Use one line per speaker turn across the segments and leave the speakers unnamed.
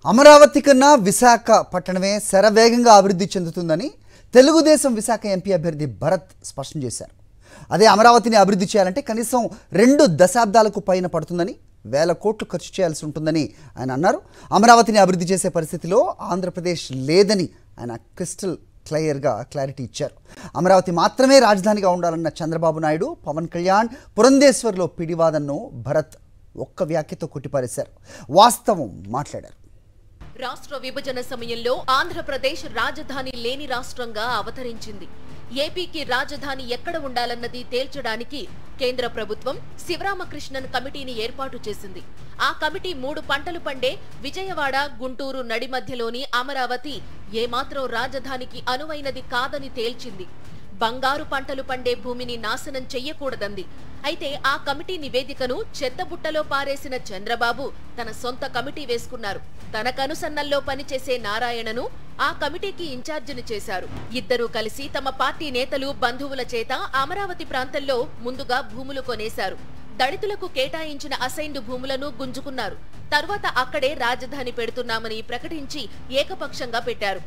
అమరావతి కన్నా విశాఖ పట్టణమే శరవేగంగా అభివృద్ధి చెందుతుందని తెలుగుదేశం విశాఖ ఎంపీ అభ్యర్థి భరత్ స్పష్టం చేశారు. అదే అమరావతిని అభివృద్ధి చేయాలంటే కనీసం 2 దశాబ్దాలకు పైన పడుతుందని, వేల కోట్లు ఖర్చు చేయాల్సి ఉంటుందని ఆయన అన్నారు. అమరావతిని అభివృద్ధి చేసే పరిస్థితిలో ఆంధ్రప్రదేశ్ లేదని ఆయన క్రిస్టల్ క్లియర్గా క్లారిటీ ఇచ్చారు. అమరావతి మాత్రమే రాజధానిగా ఉండాలన్న చంద్రబాబు నాయుడు, పవన్ కళ్యాణ్ పురంధేశ్వర్లో పిడివాదన్ను భరత్ ఒక్క వ్యాఖ్యతో కొట్టిపారేశారు. వాస్తవం మాట్లాడారు.
రాష్ట్ర విభజన సమయంలో ఆంధ్రప్రదేశ్ రాజధాని లేని రాష్ట్రంగా అవతరించింది. ఏపీకి రాజధాని ఎక్కడ ఉండాలన్నది తేల్చడానికి కేంద్ర ప్రభుత్వం శివరామకృష్ణన్ కమిటీని ఏర్పాటు చేసింది. ఆ కమిటీ 3 పంటలు పండే విజయవాడ, గుంటూరు నడి మధ్యలోని అమరావతి ఏమాత్రం రాజధానికి అనువైనది కాదని తేల్చింది. బంగారు పంటలు పండే భూమిని నాశనం చెయ్యకూడదంది. అయితే ఆ కమిటీ నివేదికను చెత్తబుట్టలో పారేసిన చంద్రబాబు తన సొంత కమిటీ వేసుకున్నారు. తన కనుసన్నల్లో పనిచేసే నారాయణను ఆ కమిటీకి ఇన్ఛార్జిని చేశారు. ఇద్దరూ కలిసి తమ పార్టీ నేతలు, బంధువుల చేత అమరావతి ప్రాంతంలో ముందుగా భూములు కొనేశారు. దళితులకు కేటాయించిన అసైన్డ్ భూములను గుంజుకున్నారు. తర్వాత అక్కడే రాజధాని పెడుతున్నామని ప్రకటించి ఏకపక్షంగా పెట్టారు.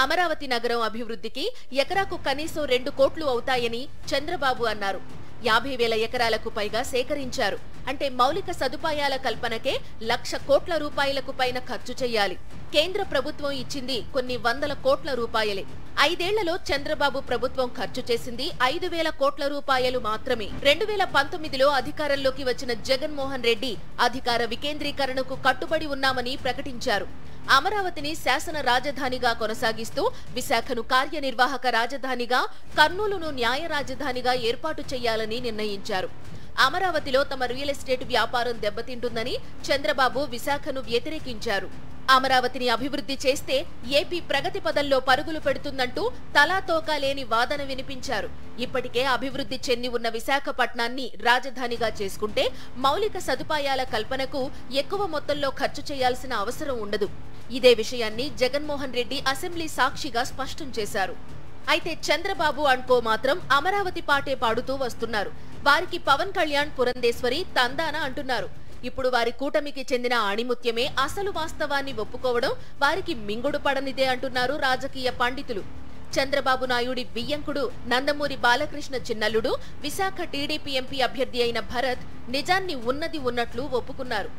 అమరావతి నగరం అభివృద్ధికి ఎకరాకు కనీసం 2 కోట్లు అవుతాయని చంద్రబాబు అన్నారు. 50,000 ఎకరాలకు పైగా సేకరించారు. అంటే మౌలిక సదుపాయాల కల్పనకే 1,00,000 కోట్ల రూపాయలకు పైన ఖర్చు చేయాలి. కేంద్ర ప్రభుత్వం ఇచ్చింది కొన్ని 100 కోట్ల రూపాయలే. 5 ఏళ్లలో చంద్రబాబు ప్రభుత్వం ఖర్చు చేసింది 5,000 కోట్ల రూపాయలు మాత్రమే. 2019లో అధికారంలోకి వచ్చిన జగన్మోహన్ రెడ్డి అధికార వికేంద్రీకరణకు కట్టుబడి ఉన్నామని ప్రకటించారు. అమరావతిని శాసన రాజధానిగా కొనసాగిస్తూ విశాఖను కార్యనిర్వాహక రాజధానిగా, కర్నూలును న్యాయ రాజధానిగా ఏర్పాటు చేయాలని నిర్ణయించారు. అమరావతిలో తమ రియల్ ఎస్టేట్ వ్యాపారం దెబ్బతింటుందని చంద్రబాబు విశాఖను వ్యతిరేకించారు. అమరావతిని అభివృద్ధి చేస్తే ఏపీ ప్రగతి పదంలో పరుగులు పెడుతుందంటూ తలాతోకా లేని వాదన వినిపించారు. ఇప్పటికే అభివృద్ధి చెంది ఉన్న విశాఖపట్నాన్ని రాజధానిగా చేసుకుంటే మౌలిక సదుపాయాల కల్పనకు ఎక్కువ మొత్తంలో ఖర్చు చేయాల్సిన అవసరం ఉండదు. ఇదే విషయాన్ని జగన్మోహన్ రెడ్డి అసెంబ్లీ సాక్షిగా స్పష్టం చేశారు. అయితే చంద్రబాబు అండ్కో మాత్రం అమరావతి పాటే పాడుతూ వస్తున్నారు. వారికి పవన్ కళ్యాణ్, పురంధేశ్వరి తందాన అంటున్నారు. ఇప్పుడు వారి కూటమికి చెందిన ఆణిముత్యమే అసలు వాస్తవాన్ని ఒప్పుకోవడం వారికి మింగుడు పడనిదే అంటున్నారు రాజకీయ పండితులు. చంద్రబాబు నాయుడి బియ్యంకుడు నందమూరి బాలకృష్ణ చిన్నల్లుడు, విశాఖ టీడీపీ ఎంపీ అభ్యర్థి అయిన భరత్ నిజాన్ని ఉన్నది ఉన్నట్లు ఒప్పుకున్నారు.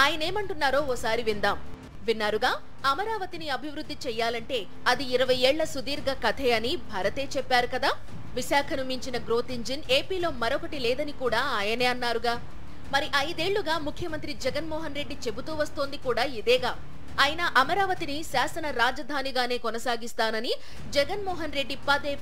ఆయనేమంటున్నారో ఓసారి విందాం. విన్నారుగా, అమరావతిని అభివృద్ధి చెయ్యాలంటే అది 20 ఏళ్ల సుదీర్ఘ కథే అని భరతే చెప్పారు కదా. విశాఖను మించిన గ్రోత్ ఇంజిన్ ఏపీలో మరొకటి లేదని కూడా ఆయనే అన్నారుగా. మరి 5 ఏళ్లుగా ముఖ్యమంత్రి జగన్మోహన్ రెడ్డి చెబుతూ వస్తోంది కూడా ఇదేగా. అయినా అమరావతిని శాసన రాజధానిగానే కొనసాగిస్తానని జగన్మోహన్ రెడ్డి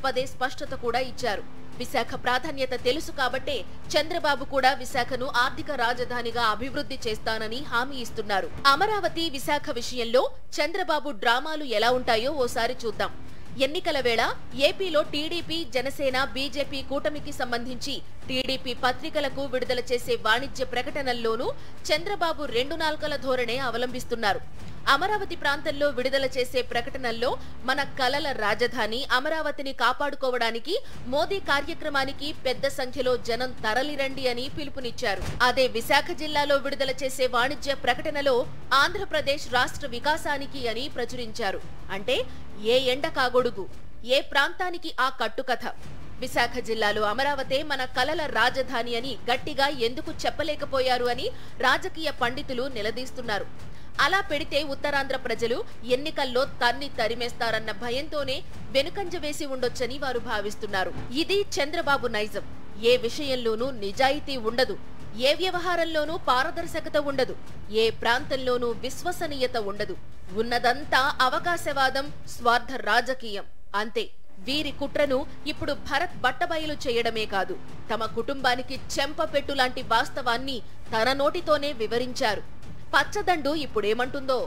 పదే స్పష్టత కూడా ఇచ్చారు. విశాఖ ప్రాధాన్యత తెలుసు కాబట్టే చంద్రబాబు కూడా విశాఖను ఆర్థిక రాజధానిగా అభివృద్ధి చేస్తానని హామీ ఇస్తున్నారు. అమరావతి, విశాఖ విషయంలో చంద్రబాబు డ్రామాలు ఎలా ఉంటాయో ఓసారి చూద్దాం. ఎన్నికల వేళ ఏపీలో టీడీపీ, జనసేన, బీజేపీ కూటమికి సంబంధించి టీడీపీ పత్రికలకు విడుదల చేసే వాణిజ్య ప్రకటనల్లోనూ చంద్రబాబు 2 నాల్కల ధోరణే అవలంబిస్తున్నారు. అమరావతి ప్రాంతంలో విడుదల చేసే ప్రకటనల్లో మన కలల రాజధాని అమరావతిని కాపాడుకోవడానికి మోదీ కార్యక్రమానికి పెద్ద సంఖ్యలో జనం తరలిరండి అని పిలుపునిచ్చారు. అదే విశాఖ జిల్లాలో విడుదల చేసే వాణిజ్య ప్రకటనలో ఆంధ్రప్రదేశ్ రాష్ట్ర వికాసానికి అని ప్రచురించారు. అంటే ఏ ఎండ కాగొడుగు, ఏ ప్రాంతానికి ఆ కట్టుకథ. విశాఖ జిల్లాలో అమరావతే మన కలల రాజధాని అని గట్టిగా ఎందుకు చెప్పలేకపోయారు అని రాజకీయ పండితులు నిలదీస్తున్నారు. అలా పెడితే ఉత్తరాంధ్ర ప్రజలు ఎన్నికల్లో తన్ని తరిమేస్తారన్న భయంతోనే వెనుకంజ వేసి ఉండొచ్చని వారు భావిస్తున్నారు. ఇది చంద్రబాబు నైజం. ఏ విషయంలోనూ నిజాయితీ ఉండదు, ఏ వ్యవహారంలోనూ పారదర్శకత ఉండదు, ఏ ప్రాంతంలోనూ విశ్వసనీయత ఉండదు. ఉన్నదంతా అవకాశవాదం, స్వార్థ రాజకీయం అంతే. వీరి కుట్రను ఇప్పుడు భరత్ బట్టబయలు చేయడమే కాదు, తమ కుటుంబానికి చెంపపెట్టు లాంటి వాస్తవాన్ని తన నోటితోనే వివరించారు. పచ్చదండు ఇప్పుడేమంటుందో